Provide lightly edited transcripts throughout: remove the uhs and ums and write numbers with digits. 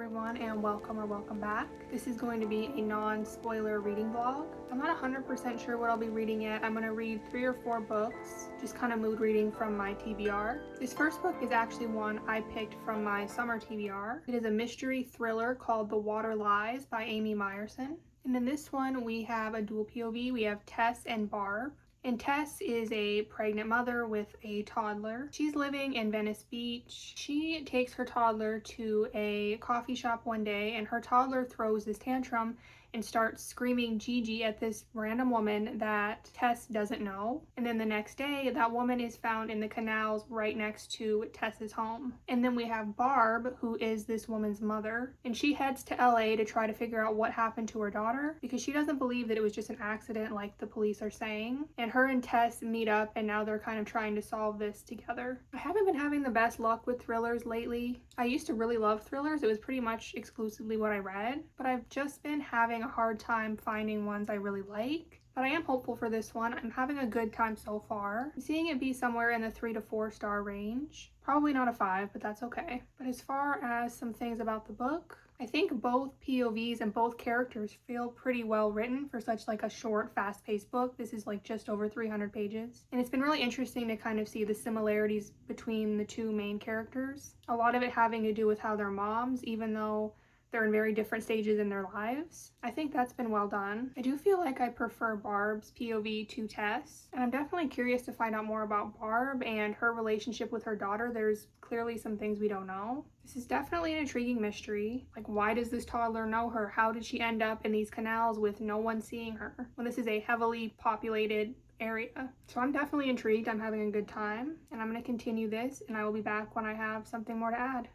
everyone, and welcome back. This is going to be a non-spoiler reading vlog. I'm not 100% sure what I'll be reading yet. I'm going to read 3 or 4 books, just kind of mood reading from my TBR. This first book is actually one I picked from my summer TBR. It is a mystery thriller called The Water Lies by Amy Meyerson. And in this one, we have a dual POV. We have Tess and Barb. And Tess is a pregnant mother with a toddler. She's living in Venice Beach. She takes her toddler to a coffee shop one day, and her toddler throws this tantrum and starts screaming Gigi at this random woman that Tess doesn't know. And then the next day, that woman is found in the canals right next to Tess's home. And then we have Barb, who is this woman's mother, and she heads to LA to try to figure out what happened to her daughter because she doesn't believe that it was just an accident like the police are saying. And her and Tess meet up, and now they're kind of trying to solve this together. I haven't been having the best luck with thrillers lately. I used to really love thrillers. It was pretty much exclusively what I read, but I've just been having a hard time finding ones I really like. But I am hopeful for this one. I'm having a good time so far. I'm seeing it be somewhere in the 3 to 4 star range. Probably not a 5, but that's okay. But as far as some things about the book, I think both POVs and both characters feel pretty well written for such like a short, fast-paced book. This is like just over 300 pages. And it's been really interesting to kind of see the similarities between the two main characters. A lot of it having to do with how they're moms, even though they're in very different stages in their lives. I think that's been well done. I do feel like I prefer Barb's POV to Tess, and I'm definitely curious to find out more about Barb and her relationship with her daughter. There's clearly some things we don't know. This is definitely an intriguing mystery. Like, why does this toddler know her? How did she end up in these canals with no one seeing her when this is a heavily populated area? So I'm definitely intrigued. I'm having a good time, and I'm going to continue this, and I will be back when I have something more to add.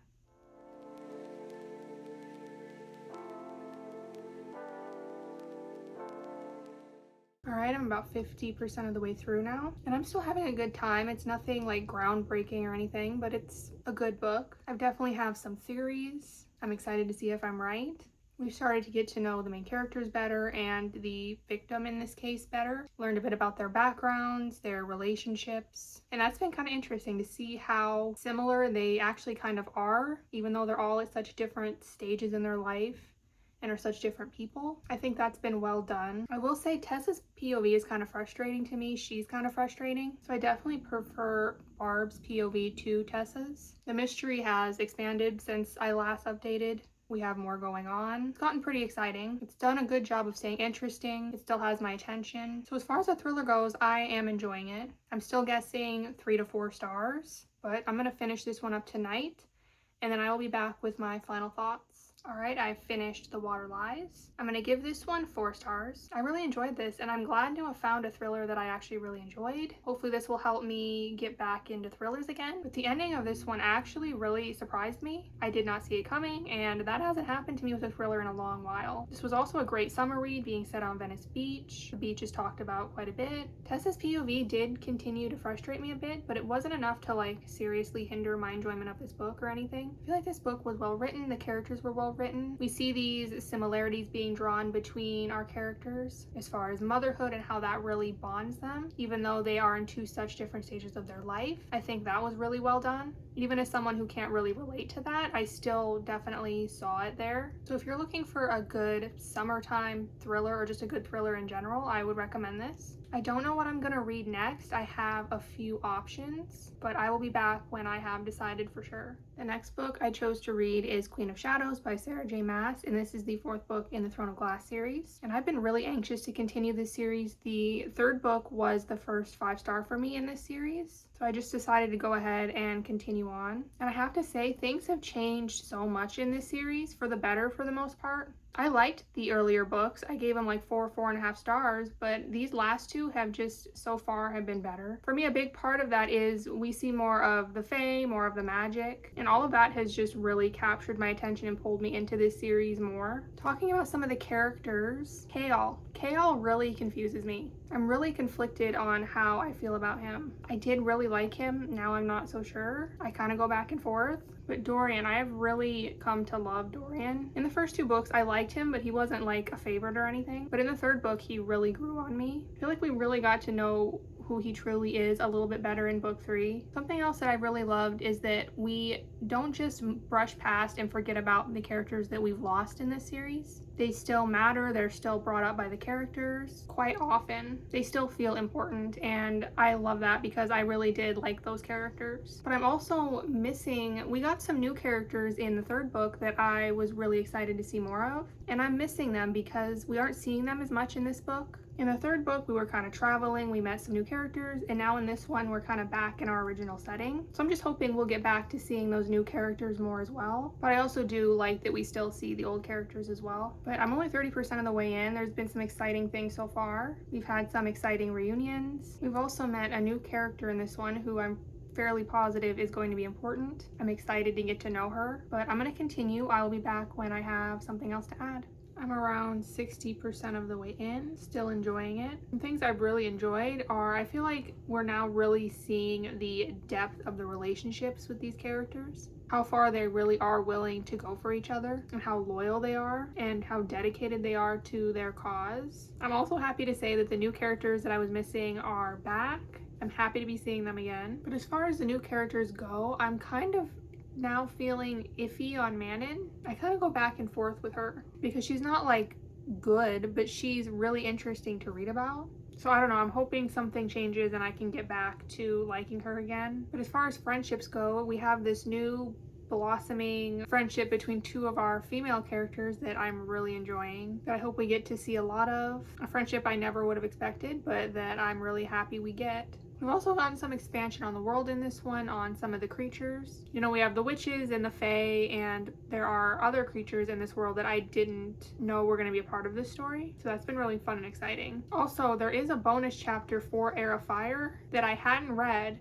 Alright, I'm about 50% of the way through now, and I'm still having a good time. It's nothing like groundbreaking or anything, but it's a good book. I definitely have some theories. I'm excited to see if I'm right. We've started to get to know the main characters better and the victim in this case better. Learned a bit about their backgrounds, their relationships, and that's been kind of interesting to see how similar they actually kind of are, even though they're all at such different stages in their life and are such different people. I think that's been well done. I will say Tessa's POV is kind of frustrating to me. She's kind of frustrating. So I definitely prefer Barb's POV to Tessa's. The mystery has expanded since I last updated. We have more going on. It's gotten pretty exciting. It's done a good job of staying interesting. It still has my attention. So as far as the thriller goes, I am enjoying it. I'm still guessing 3 to 4 stars, but I'm gonna finish this one up tonight, and then I will be back with my final thoughts. Alright, I finished The Water Lies. I'm going to give this one 4 stars. I really enjoyed this, and I'm glad to have found a thriller that I actually really enjoyed. Hopefully this will help me get back into thrillers again. But the ending of this one actually really surprised me. I did not see it coming, and that hasn't happened to me with a thriller in a long while. This was also a great summer read, being set on Venice Beach. The beach is talked about quite a bit. Tessa's POV did continue to frustrate me a bit, but it wasn't enough to like seriously hinder my enjoyment of this book or anything. I feel like this book was well written. The characters were well written. We see these similarities being drawn between our characters as far as motherhood and how that really bonds them, even though they are in 2 such different stages of their life. I think that was really well done. Even as someone who can't really relate to that, I still definitely saw it there. So if you're looking for a good summertime thriller or just a good thriller in general, I would recommend this. I don't know what I'm gonna read next. I have a few options, but I will be back when I have decided for sure. The next book I chose to read is Queen of Shadows by Sarah J. Maas, and this is the 4th book in the Throne of Glass series. And I've been really anxious to continue this series. The 3rd book was the first 5-star for me in this series, so I just decided to go ahead and continue on. And I have to say, things have changed so much in this series for the better for the most part. I liked the earlier books. I gave them like 4.5 stars, but these last 2 have just so far have been better. For me, a big part of that is we see more of the fae, more of the magic, and all of that has just really captured my attention and pulled me into this series more. Talking about some of the characters, Kale really confuses me. I'm really conflicted on how I feel about him. I did really like him, now I'm not so sure. I kind of go back and forth. But Dorian, I have really come to love Dorian. In the first 2 books, I liked him, but he wasn't like a favorite or anything. But in the 3rd book, he really grew on me. I feel like we really got to know who he truly is a little bit better in book 3. Something else that I really loved is that we don't just brush past and forget about the characters that we've lost in this series. They still matter, they're still brought up by the characters quite often. They still feel important, and I love that because I really did like those characters. But I'm also missing, we got some new characters in the 3rd book that I was really excited to see more of, and I'm missing them because we aren't seeing them as much in this book. In the 3rd book, we were kind of traveling, we met some new characters, and now in this one, we're kind of back in our original setting. So I'm just hoping we'll get back to seeing those new characters more as well. But I also do like that we still see the old characters as well. But I'm only 30% of the way in. There's been some exciting things so far. We've had some exciting reunions. We've also met a new character in this one who I'm fairly positive is going to be important. I'm excited to get to know her, but I'm going to continue. I will be back when I have something else to add. I'm around 60% of the way in, still enjoying it. Some things I've really enjoyed are, I feel like we're now really seeing the depth of the relationships with these characters, how far they really are willing to go for each other, and how loyal they are, and how dedicated they are to their cause. I'm also happy to say that the new characters that I was missing are back. I'm happy to be seeing them again. But as far as the new characters go, I'm kind of now feeling iffy on Manon. I kind of go back and forth with her because she's not like good, but she's really interesting to read about. So I don't know, I'm hoping something changes and I can get back to liking her again. But as far as friendships go, we have this new blossoming friendship between 2 of our female characters that I'm really enjoying, that I hope we get to see a lot of. A friendship I never would have expected, but that I'm really happy we get. We've also gotten some expansion on the world in this one, on some of the creatures. You know, we have the witches and the fae, and there are other creatures in this world that I didn't know were going to be a part of this story. So that's been really fun and exciting. Also, there is a bonus chapter for Heir of Fire that I hadn't read,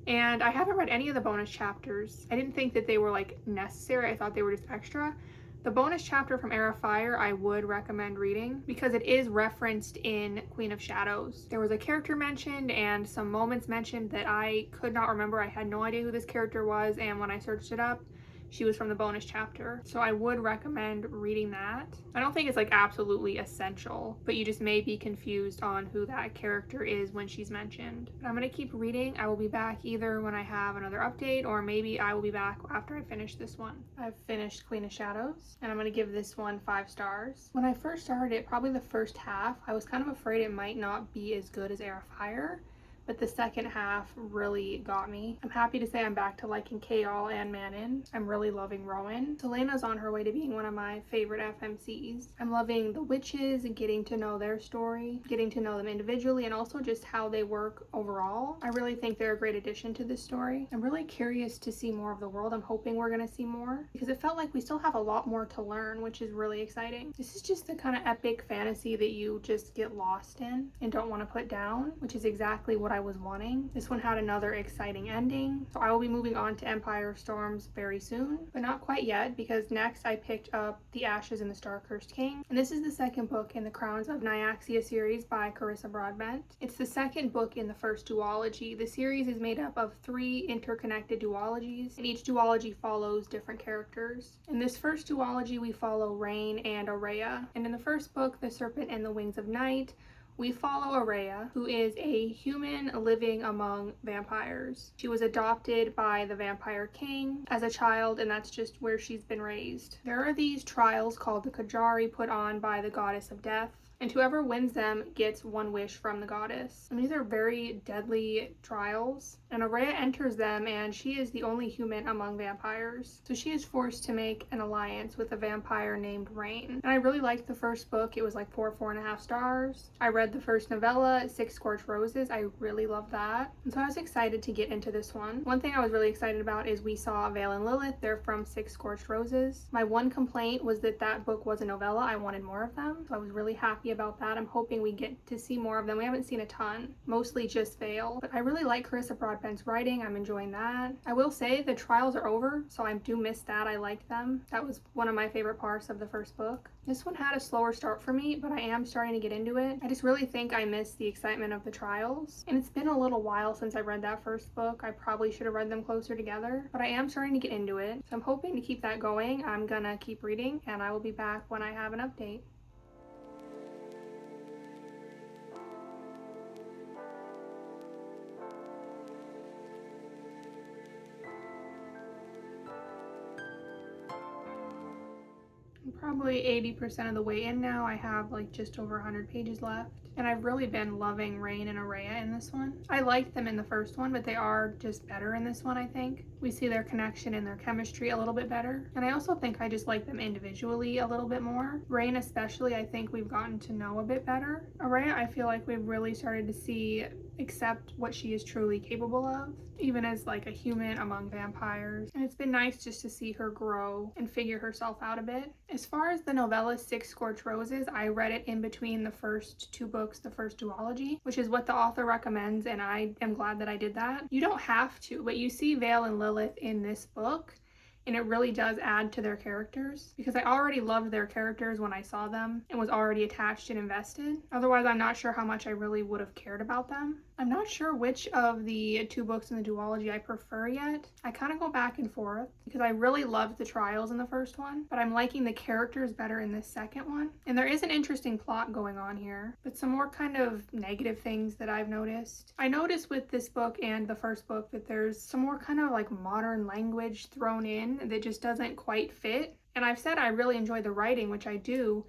and I haven't read any of the bonus chapters. I didn't think that they were like necessary. I thought they were just extra. The bonus chapter from Heir of Fire I would recommend reading because it is referenced in Queen of Shadows. There was a character mentioned and some moments mentioned that I could not remember. I had no idea who this character was, and when I searched it up, she was from the bonus chapter. So I would recommend reading that. I don't think it's like absolutely essential, but you just may be confused on who that character is when she's mentioned. But I'm gonna keep reading. I will be back either when I have another update, or maybe I will be back after I finish this one. I've finished Queen of Shadows, and I'm gonna give this one 5 stars. When I first started it, probably the first half, I was kind of afraid it might not be as good as Heir of Fire, but the second half really got me. I'm happy to say I'm back to liking Kaol and Manon. I'm really loving Rowan. Selena's on her way to being one of my favorite FMCs. I'm loving the witches and getting to know their story, getting to know them individually, and also just how they work overall. I really think they're a great addition to this story. I'm really curious to see more of the world. I'm hoping we're gonna see more because it felt like we still have a lot more to learn, which is really exciting. This is just the kind of epic fantasy that you just get lost in and don't want to put down, which is exactly what I was wanting. This one had another exciting ending. So I will be moving on to Empire of Storms very soon, but not quite yet because next I picked up The Ashes and the Star-Cursed King. And this is the second book in the Crowns of Nyaxia series by Carissa Broadbent. It's the second book in the first duology. The series is made up of 3 interconnected duologies, and each duology follows different characters. In this first duology, we follow Rain and Aurea. And in the first book, The Serpent and the Wings of Night, we follow Aurea, who is a human living among vampires. She was adopted by the Vampire King as a child, and that's just where she's been raised. There are these trials called the Kajari put on by the Goddess of Death, and whoever wins them gets 1 wish from the goddess. And these are very deadly trials, and Aurea enters them, and she is the only human among vampires. So she is forced to make an alliance with a vampire named Rain. And I really liked the first book. It was like 4.5 stars. I read the first novella, 6 Scorched Roses. I really loved that. And so I was excited to get into this one. One thing I was really excited about is we saw Vale and Lilith. They're from 6 Scorched Roses. My one complaint was that that book was a novella. I wanted more of them. So I was really happy about that. I'm hoping we get to see more of them. We haven't seen a ton, mostly just Vale. But I really like Carissa Broadbent's writing. I'm enjoying that. I will say the trials are over, so I do miss that. I liked them. That was one of my favorite parts of the first book. This one had a slower start for me, but I am starting to get into it. I just really think I missed the excitement of the trials. And it's been a little while since I read that first book. I probably should have read them closer together, but I am starting to get into it. So I'm hoping to keep that going. I'm gonna keep reading, and I will be back when I have an update. Probably 80% of the way in now. I have like just over 100 pages left. And I've really been loving Rain and Araya in this one. I liked them in the first one, but they are just better in this one, I think. We see their connection and their chemistry a little bit better. And I also think I just like them individually a little bit more. Rain especially, I think we've gotten to know a bit better. Araya, I feel like we've really started to see accept what she is truly capable of, even as like a human among vampires. And it's been nice just to see her grow and figure herself out a bit. As far as the novella Six Scorched Roses, I read it in between the first two books, the first duology, which is what the author recommends, and I am glad that I did that. You don't have to, but you see Vale and Lilith in this book, and it really does add to their characters, because I already loved their characters when I saw them and was already attached and invested. Otherwise, I'm not sure how much I really would have cared about them. I'm not sure which of the two books in the duology I prefer yet. I kind of go back and forth because I really loved the trials in the first one, but I'm liking the characters better in this second one. And there is an interesting plot going on here, but some more kind of negative things that I've noticed. I noticed with this book and the first book that there's some more kind of like modern language thrown in that just doesn't quite fit. And I've said I really enjoy the writing, which I do,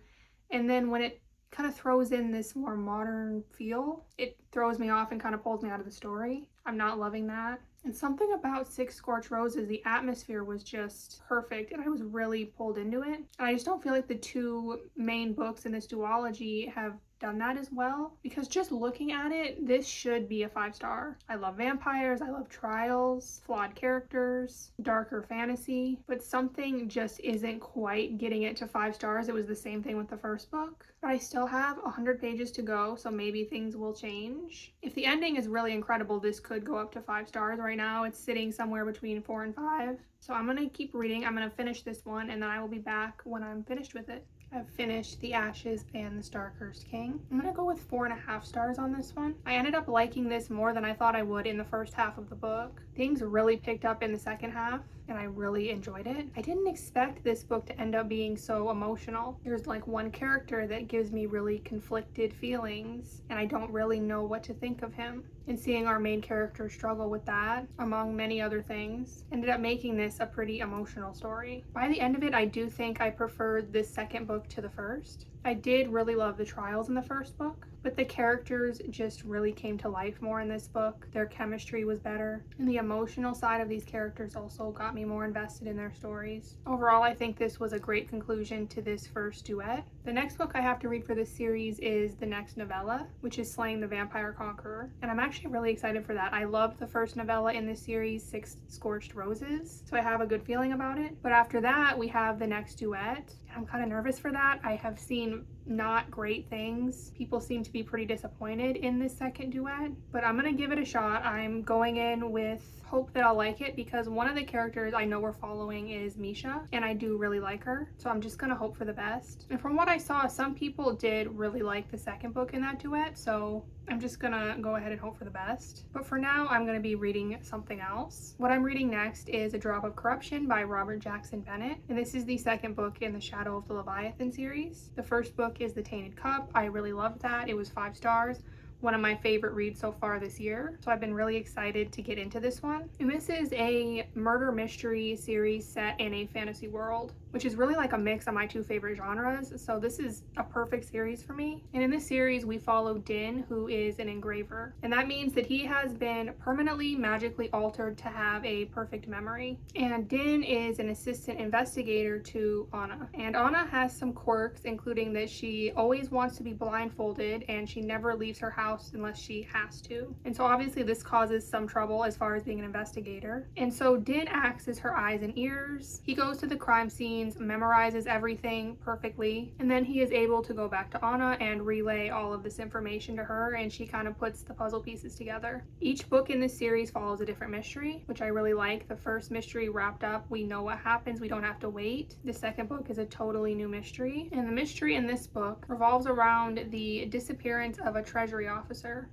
and then when it kind of throws in this more modern feel, it throws me off and kind of pulls me out of the story. I'm not loving that. And something about Six Scorched Roses, the atmosphere was just perfect, and I was really pulled into it. And I just don't feel like the two main books in this duology have done that as well, because just looking at it, this should be a 5-star. I love vampires, I love trials, flawed characters, darker fantasy, but something just isn't quite getting it to 5 stars. It was the same thing with the first book, but I still have 100 pages to go, so maybe things will change. If the ending is really incredible, this could go up to 5 stars. Right now it's sitting somewhere between 4 and 5. So I'm gonna keep reading. I'm gonna finish this one, and then I will be back when I'm finished with it. I've finished The Ashes and The Star-Cursed King. I'm gonna go with 4.5 stars on this one. I ended up liking this more than I thought I would in the first half of the book. Things really picked up in the second half, and I really enjoyed it. I didn't expect this book to end up being so emotional. There's like one character that gives me really conflicted feelings, and I don't really know what to think of him. And seeing our main character struggle with that, among many other things, ended up making this a pretty emotional story. By the end of it, I do think I preferred this second book to the first. I did really love the trials in the first book, but the characters just really came to life more in this book. Their chemistry was better, and the emotional side of these characters also got me more invested in their stories. Overall, I think this was a great conclusion to this first duet. The next book I have to read for this series is the next novella, which is Slaying the Vampire Conqueror, and I'm actually really excited for that. I loved the first novella in this series, Six Scorched Roses, so I have a good feeling about it. But after that, we have the next duet. I'm kind of nervous for that. I have seen not great things. People seem to be pretty disappointed in this second duet, but I'm gonna give it a shot. I'm going in with hope that I'll like it because one of the characters I know we're following is Misha, and I do really like her, so I'm just gonna hope for the best. And from what I saw, some people did really like the second book in that duet, so I'm just gonna go ahead and hope for the best. But for now, I'm gonna be reading something else. What I'm reading next is A Drop of Corruption by Robert Jackson Bennett, and this is the second book in the Shadow of the Leviathan series. The first book is The Tainted Cup. I really loved that. It was 5 stars. One of my favorite reads so far this year, so I've been really excited to get into this one. And this is a murder mystery series set in a fantasy world, which is really like a mix of my two favorite genres, so this is a perfect series for me. And in this series, we follow Din, who is an engraver, and that means that he has been permanently magically altered to have a perfect memory. And Din is an assistant investigator to Anna, and Anna has some quirks, including that she always wants to be blindfolded and she never leaves her house unless she has to. And so obviously this causes some trouble as far as being an investigator. And so Din acts as her eyes and ears. He goes to the crime scenes, memorizes everything perfectly, and then he is able to go back to Anna and relay all of this information to her, and she kind of puts the puzzle pieces together. Each book in this series follows a different mystery, which I really like. The first mystery wrapped up, we know what happens, we don't have to wait. The second book is a totally new mystery, and the mystery in this book revolves around the disappearance of a treasury officer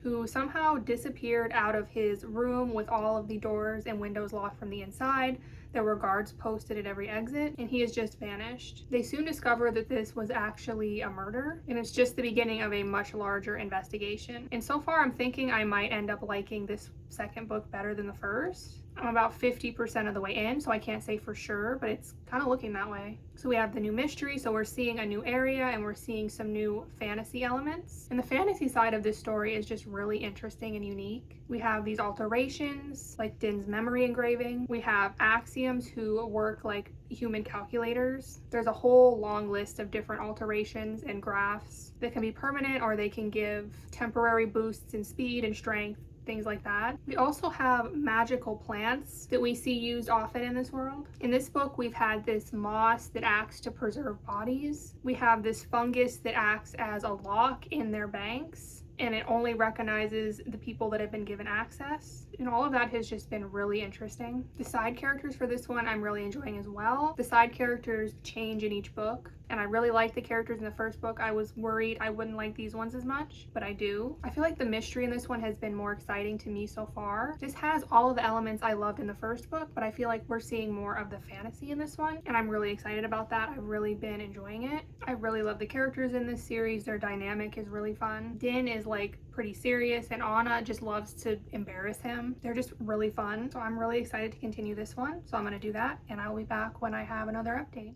who somehow disappeared out of his room with all of the doors and windows locked from the inside. There were guards posted at every exit, and he has just vanished. They soon discover that this was actually a murder, and it's just the beginning of a much larger investigation. And so far, I'm thinking I might end up liking this second book better than the first. I'm about 50% of the way in, so I can't say for sure, but it's kind of looking that way. So we have the new mystery, so we're seeing a new area and we're seeing some new fantasy elements. And the fantasy side of this story is just really interesting and unique. We have these alterations, like Din's memory engraving. We have axioms who work like human calculators. There's a whole long list of different alterations and graphs that can be permanent, or they can give temporary boosts in speed and strength, things like that. We also have magical plants that we see used often in this world. In this book, we've had this moss that acts to preserve bodies. We have this fungus that acts as a lock in their banks, and it only recognizes the people that have been given access. And all of that has just been really interesting. The side characters for this one I'm really enjoying as well. The side characters change in each book, and I really like the characters in the first book. I was worried I wouldn't like these ones as much, but I do. I feel like the mystery in this one has been more exciting to me so far. This has all of the elements I loved in the first book, but I feel like we're seeing more of the fantasy in this one, and I'm really excited about that. I've really been enjoying it. I really love the characters in this series. Their dynamic is really fun. Din is like pretty serious, and Anna just loves to embarrass him. They're just really fun. So I'm really excited to continue this one. So I'm going to do that, and I'll be back when I have another update.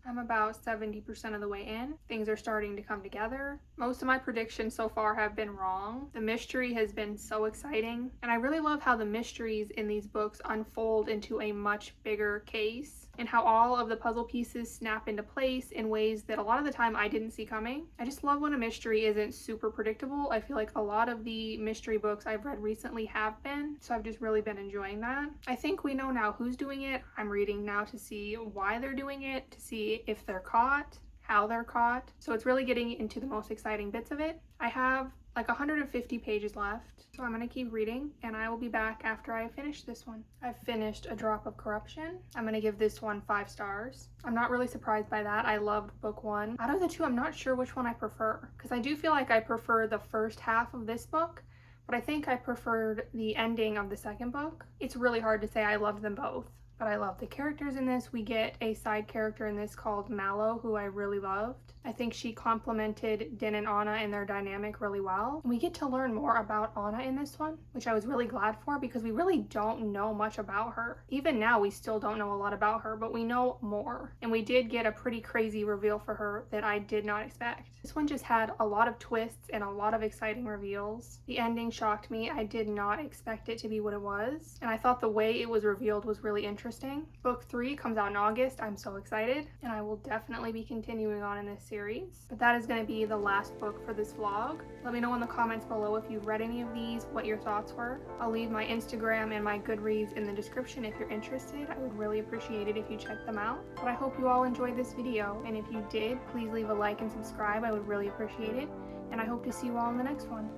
I'm about 70% of the way in. Things are starting to come together. Most of my predictions so far have been wrong. The mystery has been so exciting, and I really love how the mysteries in these books unfold into a much bigger case, and how all of the puzzle pieces snap into place in ways that a lot of the time I didn't see coming. I just love when a mystery isn't super predictable. I feel like a lot of the mystery books I've read recently have been, so I've just really been enjoying that. I think we know now who's doing it. I'm reading now to see why they're doing it, to see if they're caught, how they're caught. So it's really getting into the most exciting bits of it. I have like 150 pages left, so I'm gonna keep reading, and I will be back after I finish this one. I've finished A Drop of Corruption. I'm gonna give this one 5 stars. I'm not really surprised by that. I loved book 1. Out of the two, I'm not sure which one I prefer, because I do feel like I prefer the first half of this book, but I think I preferred the ending of the second book. It's really hard to say. I loved them both, but I love the characters in this. We get a side character in this called Mallow, who I really loved. I think she complemented Din and Anna and their dynamic really well. And we get to learn more about Anna in this one, which I was really glad for, because we really don't know much about her. Even now, we still don't know a lot about her, but we know more. And we did get a pretty crazy reveal for her that I did not expect. This one just had a lot of twists and a lot of exciting reveals. The ending shocked me. I did not expect it to be what it was, and I thought the way it was revealed was really interesting. Book 3 comes out in August. I'm so excited, and I will definitely be continuing on in this series. But that is going to be the last book for this vlog. Let me know in the comments below if you've read any of these, what your thoughts were. I'll leave my Instagram and my Goodreads in the description if you're interested. I would really appreciate it if you check them out. But I hope you all enjoyed this video, and if you did, please leave a like and subscribe. I would really appreciate it, and I hope to see you all in the next one.